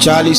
40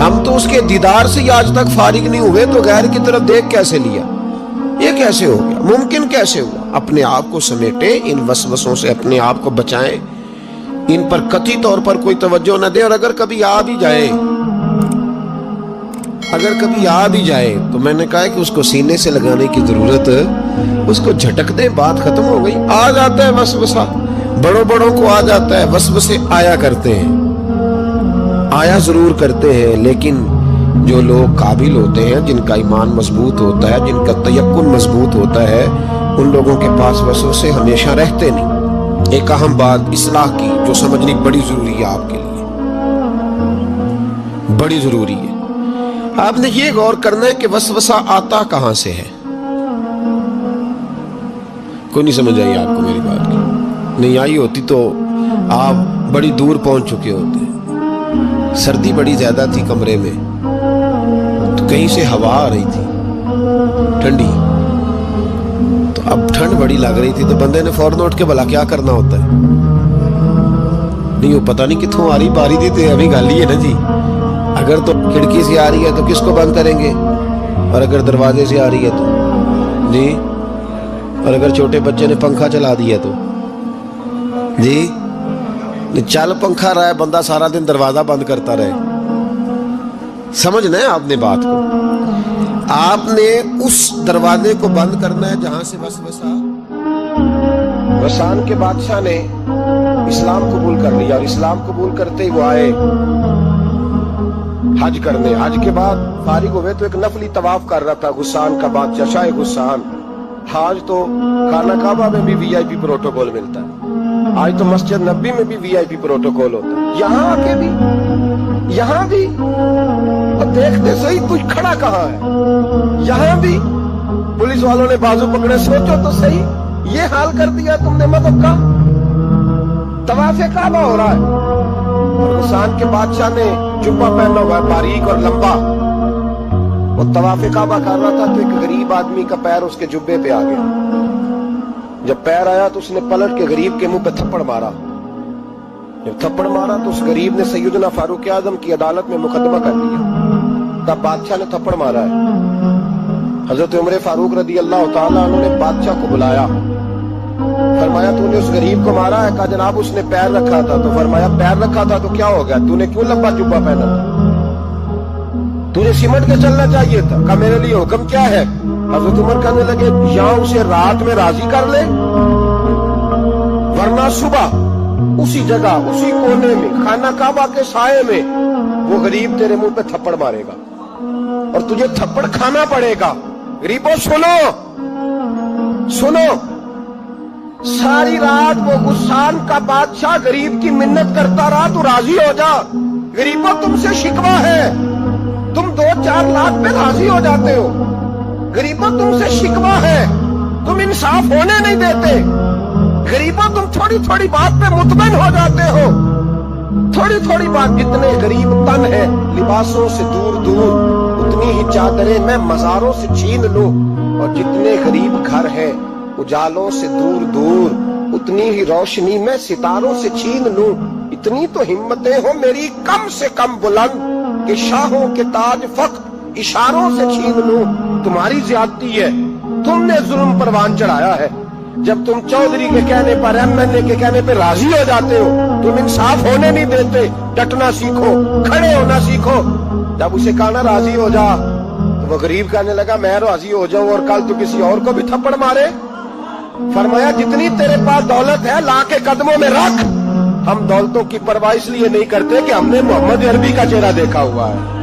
ہم تو اس کے دیدار سے ہی آج تک فارغ نہیں ہوئے، تو غیر کی طرف دیکھ کیسے لیا؟ یہ کیسے ہو گیا؟ ممکن کیسے ہوا؟ اپنے آپ کو سمیٹیں، ان وسوسوں سے اپنے آپ کو بچائیں، ان پر قطعی طور پر کوئی توجہ نہ دیں، اور اگر کبھی آ بھی جائے تو میں نے کہا کہ اس کو سینے سے لگانے کی ضرورت، اس کو جھٹک دیں، بات ختم ہو گئی۔ آ جاتا ہے وسوسہ، بڑوں کو آ جاتا ہے، وسوسے آیا کرتے ہیں، آیا ضرور کرتے ہیں، لیکن جو لوگ قابل ہوتے ہیں، جن کا ایمان مضبوط ہوتا ہے، جن کا تیقن مضبوط ہوتا ہے، ان لوگوں کے پاس وسوسے ہمیشہ رہتے نہیں۔ ایک اہم بات اصلاح کی جو سمجھنی بڑی ضروری ہے، آپ کے لیے بڑی ضروری ہے۔ آپ نے یہ غور کرنا ہے کہ وسوسہ آتا کہاں سے ہے۔ کوئی نہیں سمجھ آئی آپ کو میری بات کی؟ نہیں آئی ہوتی تو آپ بڑی دور پہنچ چکے ہوتے۔ سردی بڑی زیادہ تھی کمرے میں، تو کہیں سے ہوا آ رہی تھی ٹھنڈی، تو اب ٹھنڈ بڑی لگ رہی تھی، تو بندے نے فوراً اٹھ کے بھلا کیا کرنا ہوتا ہے؟ نہیں وہ پتہ نہیں کتوں آ رہی باری تھی، تو ابھی گل ہی ہے نا جی، اگر تو کھڑکی سے آ رہی ہے تو کس کو بند کریں گے، اور اگر دروازے سے آ رہی ہے تو جی، اور اگر چھوٹے بچے نے پنکھا چلا دیا تو جی، چل پنکھا رہا ہے بندہ سارا دن دروازہ بند کرتا رہے۔ سمجھنا ہے آپ نے بات کو، آپ نے اس دروازے کو بند کرنا ہے جہاں سے وسوسہ۔ غسان کے بادشاہ نے اسلام قبول کر لیا، اور اسلام قبول کرتے ہی وہ آئے حج کرنے۔ حج کے بعد فارغ ہوئے تو ایک نفلی طواف کر رہا تھا غسان کا بادشاہ، شاہ غسان۔ آج تو خانہ کعبہ میں بھی وی آئی پی پروٹوکول ملتا ہے، آج تو مسجد نبی میں بھی وی آئی پی پروٹوکول ہوتا ہے، یہاں آ کے بھی، یہاں بھی اور دیکھتے صحیح کچھ کھڑا کہاں ہے، یہاں بھی پولیس والوں نے بازو پکڑے۔ سوچو تو صحیح، یہ حال کر دیا تم نے مذہب کا۔ طواف کعبہ ہو رہا ہے، اور غسان کے بادشاہ نے جبہ پہنا ہوا ہے باریک اور لمبا، وہ طواف کعبہ کر رہا تھا، تو ایک غریب آدمی کا پیر اس کے جبے پہ آ گیا۔ جب پیر آیا تو اس نے پلٹ کے غریب کے منہ پہ تھپڑ مارا۔ جب تھپڑ مارا تو اس غریب نے سیدنا فاروق اعظم کی عدالت میں مقدمہ کر دیا، تب بادشاہ نے تھپڑ مارا ہے۔ حضرت عمر فاروق رضی اللہ تعالیٰ عنہ نے بادشاہ کو بلایا، فرمایا تو نے اس غریب کو مارا ہے؟ کہا جناب اس نے پیر رکھا تھا۔ تو فرمایا پیر رکھا تھا تو کیا ہو گیا؟ تو نے کیوں لمبا جبہ پہنا تھا؟ تجھے سمٹ کے چلنا چاہیے تھا۔ کہا میرے لیے حکم کیا ہے؟ حضرت عمر کہنے لگے یا اسے رات میں راضی کر لے، ورنہ صبح اسی جگہ اسی کونے میں خانہ کعبہ کے سائے میں وہ غریب تیرے منہ پہ تھپڑ مارے گا اور تجھے تھپڑ کھانا پڑے گا۔ غریبوں سنو سنو، ساری رات وہ غسان کا بادشاہ غریب کی منت کرتا رہا تو راضی ہو جا۔ غریبوں تم سے شکوہ ہے، تم 2-4 لاکھ پہ راضی ہو جاتے ہو۔ غریبوں تم سے شکوہ ہے، تم انصاف ہونے نہیں دیتے۔ غریبوں تم تھوڑی تھوڑی بات پہ مطمئن ہو جاتے ہو، تھوڑی تھوڑی بات۔ جتنے غریب تن ہے لباسوں سے دور دور، اتنی ہی چادریں میں مزاروں سے چھین لوں، اور جتنے غریب گھر ہیں اجالوں سے دور دور، اتنی ہی روشنی میں ستاروں سے چھین لوں۔ اتنی تو ہمتیں ہو میری کم سے کم بلند کہ شاہوں کے تاج فخر اشاروں سے چھین لوں۔ تمہاری زیادتی ہے، تم نے ظلم پروان چڑھایا ہے۔ جب تم چودھری کے کہنے پر، ایم ایل اے کے کہنے پہ راضی ہو جاتے ہو، تم انصاف ہونے نہیں دیتے۔ ڈٹنا سیکھو، کھڑے ہونا سیکھو۔ جب اسے کہا نا راضی ہو جا، تو وہ غریب کہنے لگا میں راضی ہو جاؤں اور کل تو کسی اور کو بھی تھپڑ مارے؟ فرمایا جتنی تیرے پاس دولت ہے لا کے قدموں میں رکھ۔ ہم دولتوں کی پرواہ اس لیے نہیں کرتے کہ ہم نے محمد عربی کا چہرہ دیکھا ہوا ہے،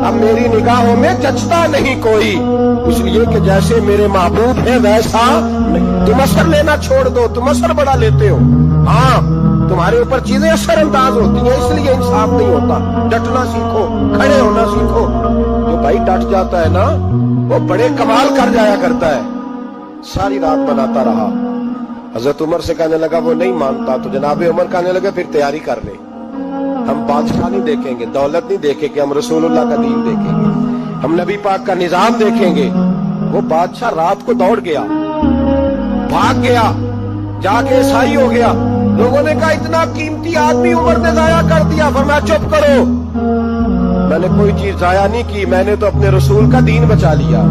اب میری نگاہوں میں جچتا نہیں کوئی، اس لیے کہ جیسے میرے محبوب ہے ویسا تم اثر لینا چھوڑ دو۔ تم اثر بڑا لیتے ہو، ہاں تمہارے اوپر چیزیں اثر انداز ہوتی ہیں، اس لیے انصاف نہیں ہوتا۔ ڈٹنا سیکھو، کھڑے ہونا سیکھو۔ جو بھائی ڈٹ جاتا ہے نا وہ بڑے کمال کر جایا کرتا ہے۔ ساری رات بناتا رہا، حضرت عمر سے کہنے لگا وہ نہیں مانتا، تو جناب عمر کہنے لگا پھر تیاری کر لے، ہم بادشاہ نہیں دیکھیں گے، دولت نہیں دیکھیں گے، ہم رسول اللہ کا دین دیکھیں گے، ہم نبی پاک کا نظام دیکھیں گے۔ وہ بادشاہ رات کو دوڑ گیا، بھاگ گیا، جا کے عیسائی ہو گیا۔ لوگوں نے کہا اتنا قیمتی آدمی عمر نے ضائع کر دیا۔ فرمایا چپ کرو، میں نے کوئی چیز ضائع نہیں کی، میں نے تو اپنے رسول کا دین بچا لیا،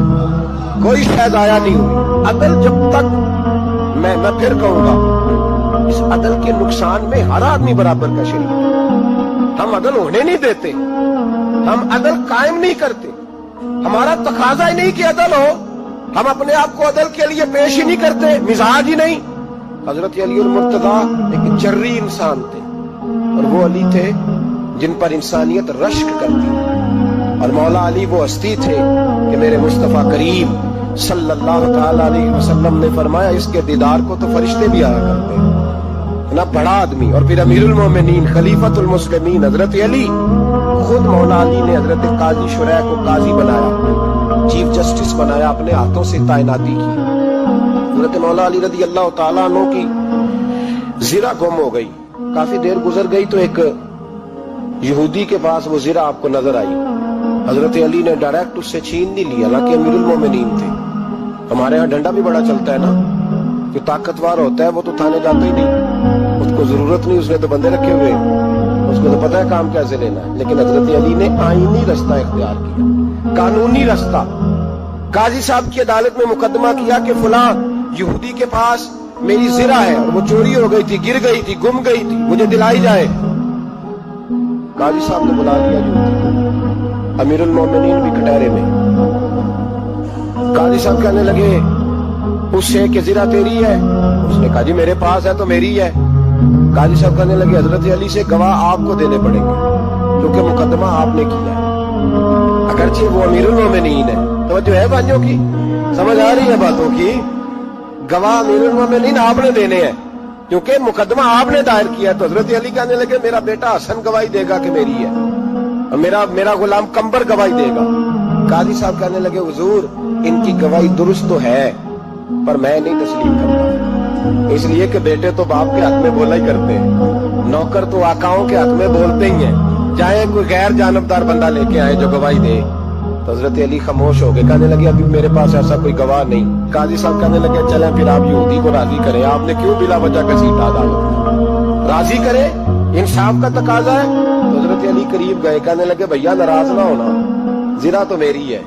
کوئی شے ضائع نہیں ہوئی۔ عدل جب تک میں پھر کہوں گا، اس عدل کے نقصان میں ہر آدمی برابر کا شریک ہے۔ ہم عدل ہونے نہیں دیتے، ہم عدل قائم نہیں کرتے، ہمارا تقاضا ہی نہیں کہ عدل ہو، ہم اپنے آپ کو عدل کے لیے پیش ہی نہیں کرتے، مزاج ہی نہیں۔ حضرت علی المرتضیٰ ایک جری انسان تھے، اور وہ علی تھے جن پر انسانیت رشک کرتی، اور مولا علی وہ ہستی تھے کہ میرے مصطفیٰ کریم صلی اللہ تعالی علیہ وسلم نے فرمایا اس کے دیدار کو تو فرشتے بھی آیا کرتے ہیں، اتنا بڑا آدمی۔ اور پھر امیر المومنین خلیفۃ المسلمین حضرت علی، خود مولا علی نے حضرت قاضی شریح کو قاضی بنایا، چیف جسٹس بنایا، اپنے ہاتھوں سے تعیناتی کی۔ حضرت مولا علی رضی اللہ تعالیٰ عنہ کی زرہ گم ہو گئی، کافی دیر گزر گئی تو ایک یہودی کے پاس وہ زرہ آپ کو نظر آئی۔ حضرت علی نے ڈائریکٹ اس سے چھین نہیں لیا، حالانکہ امیر المومنین تھے۔ ہمارے ہاں ڈنڈا بھی بڑا چلتا ہے نا، جو طاقتور ہوتا ہے وہ تو تھانے جاتا ہی نہیں، اس کو ضرورت نہیں، اس نے تو بندے رکھے ہوئے، اس کو تو پتہ ہے کام کیسے لینا ہے۔ لیکن حضرت علی نے آئینی رستہ اختیار کیا، قانونی رستہ۔ قاضی صاحب کی عدالت میں مقدمہ کیا کہ فلاں یہودی کے پاس میری زرہ ہے اور وہ چوری ہو گئی تھی، گر گئی تھی، گم گئی تھی، مجھے دلائی جائے۔ قاضی صاحب نے بلا لیا یہودی کو، امیر المومنین بھی کٹہرے میں۔ قاضی صاحب کہنے لگے اس سے کہ زرہ تیری ہے؟ اس نے کہا جی میرے پاس ہے تو میری ہے۔ قاضی صاحب کہنے لگے حضرت علی سے گواہ آپ کو دینے پڑیں گے کیونکہ مقدمہ آپ نے کیا ہے، اگرچہ وہ امیر المومنین ہے۔ توجہ ہے بھائیوں کی، سمجھ آ رہی ہے باتوں کی؟ گواہ امیر المومنین آپ نے دینے ہیں کیونکہ مقدمہ آپ نے دائر کیا ہے۔ تو حضرت علی کہنے لگے میرا بیٹا حسن گواہی دے گا کہ میری ہے، اور میرا غلام کمبر گواہی دے گا۔ قاضی صاحب کہنے لگے حضور ان کی گواہی درست تو ہے پر میں نہیں تسلیم کرتا، اس لیے کہ بیٹے تو باپ کے حق میں بولا ہی کرتے ہیں، نوکر تو آقاؤں کے حق میں بولتے ہی ہیں، چاہے کوئی غیر جانبدار بندہ لے کے آئے جو گواہی دے۔ تو حضرت علی خاموش ہو گئے، کہنے لگے ابھی میرے پاس ایسا کوئی گواہ نہیں۔ قاضی صاحب کہنے لگے چلیں پھر آپ یہودی کو راضی کریں، آپ نے کیوں بلا وجہ گھسیٹ عدالت، راضی کریں، انصاف کا تقاضا ہے۔ تو حضرت علی قریب گئے، کہنے لگے بھیا ناراض نہ ہونا، زرہ تو میری ہے،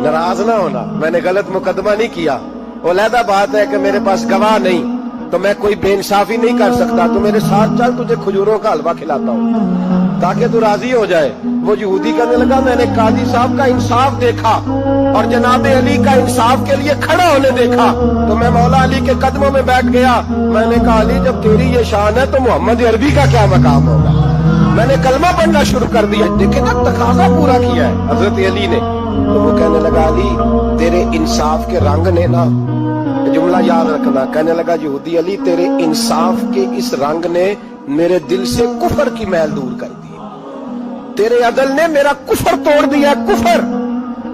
ناراض نہ ہونا، میں نے غلط مقدمہ نہیں کیا، علیحدہ بات ہے کہ میرے پاس گواہ نہیں تو میں کوئی بے انصافی نہیں کر سکتا، تو میرے ساتھ چل تجھے کھجوروں کا حلوہ کھلاتا ہوں تاکہ تو راضی ہو جائے۔ وہ یہودی کہنے لگا میں نے قاضی صاحب کا انصاف دیکھا اور جناب علی کا انصاف کے لیے کھڑا ہونے دیکھا تو میں مولا علی کے قدموں میں بیٹھ گیا۔ میں نے کہا علی جب تیری یہ شان ہے تو محمد عربی کا کیا مقام ہوگا؟ میں نے کلمہ پڑھنا شروع کر دیا، دیکھیں نا تقاضا پورا کیا ہے حضرت علی نے۔ تو وہ کہنے لگا علی تیرے انصاف کے رنگ نے نا، جملہ یاد رکھنا، کہنے لگا یہودی علی تیرے انصاف کے اس رنگ نے میرے دل سے کفر کی میل دور کر دی، تیرے عدل نے میرا کفر توڑ دیا، کفر۔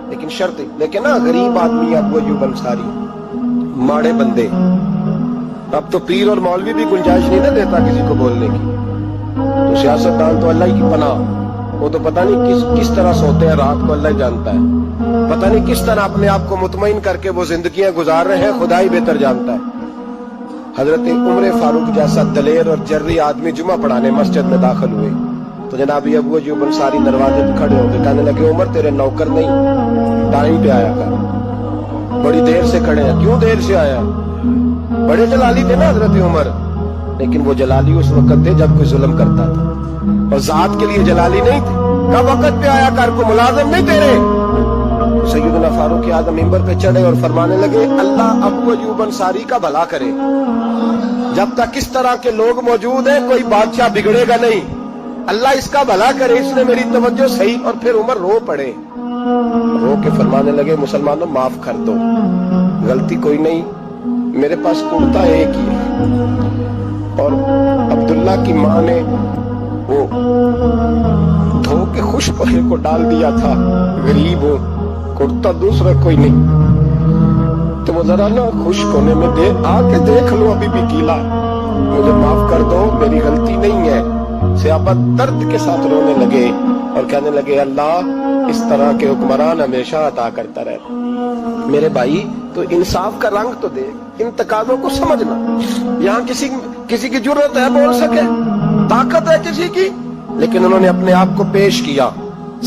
لیکن شرط، لیکن نا غریب آدمی ابو ایوب انصاری، ماڑے بندے، اب تو پیر اور مولوی بھی گنجائش نہیں نہ دیتا کسی کو بولنے کی، تو سیاستدان تو اللہ کی پناہ، وہ تو پتہ نہیں کس طرح سوتے ہیں رات کو، اللہ ہی جانتا ہے، پتہ نہیں کس طرح اپنے آپ کو مطمئن کر کے وہ زندگیاں گزار رہے ہیں، خدا ہی بہتر جانتا ہے۔ حضرت عمر فاروق جیسا دلیر اور جرری آدمی جمعہ پڑھانے مسجد میں داخل ہوئے تو جناب ابو ایوب انصاری دروازے پہ کھڑے ہو کے کہنے لگے عمر تیرے نوکر نہیں، ٹائم پہ آیا کر، بڑی دیر سے کھڑے ہیں، کیوں دیر سے آیا؟ بڑے جلالی تھے نا حضرت عمر، لیکن وہ جلالی اس وقت تھے جب کوئی ظلم کرتا تھا، اور ذات کے لیے جلالی نہیں تھے۔ کب وقت پہ آیا کر، کو ملازم نہیں تیرے۔ سیدنا فاروق اعظم ممبر پہ چڑھے اور فرمانے لگے اللہ ابو ایوب انصاری کا بھلا کرے، جب تک اس طرح کے لوگ موجود ہیں کوئی بادشاہ بگڑے گا نہیں، اللہ اس کا بھلا کرے، اس نے میری توجہ صحیح۔ اور پھر عمر رو پڑے، رو کے فرمانے لگے مسلمانوں معاف کر دو، غلطی کوئی نہیں، میرے پاس کرتا ایک ہی ہے، اور عبداللہ کی ماں نے وہ دھو کے خوش پہلے کو ڈال دیا تھا، غریب ہو، کرتا دوسرا کوئی نہیں، تو وہ ذرا نا خشک ہونے میں دے آ کے دیکھ لو ابھی بھی گیلا، مجھے معاف کر دو، میری غلطی نہیں ہے۔ صحابہ درد کے ساتھ رونے لگے اور کہنے لگے اللہ اس طرح کے حکمران ہمیشہ عطا کرتا رہے۔ میرے بھائی تو انصاف کا رنگ تو دے، ان تقاضوں کو سمجھنا۔ یہاں کسی کی جرت ہے بول سکے، طاقت ہے کسی کی، لیکن انہوں نے اپنے آپ کو پیش کیا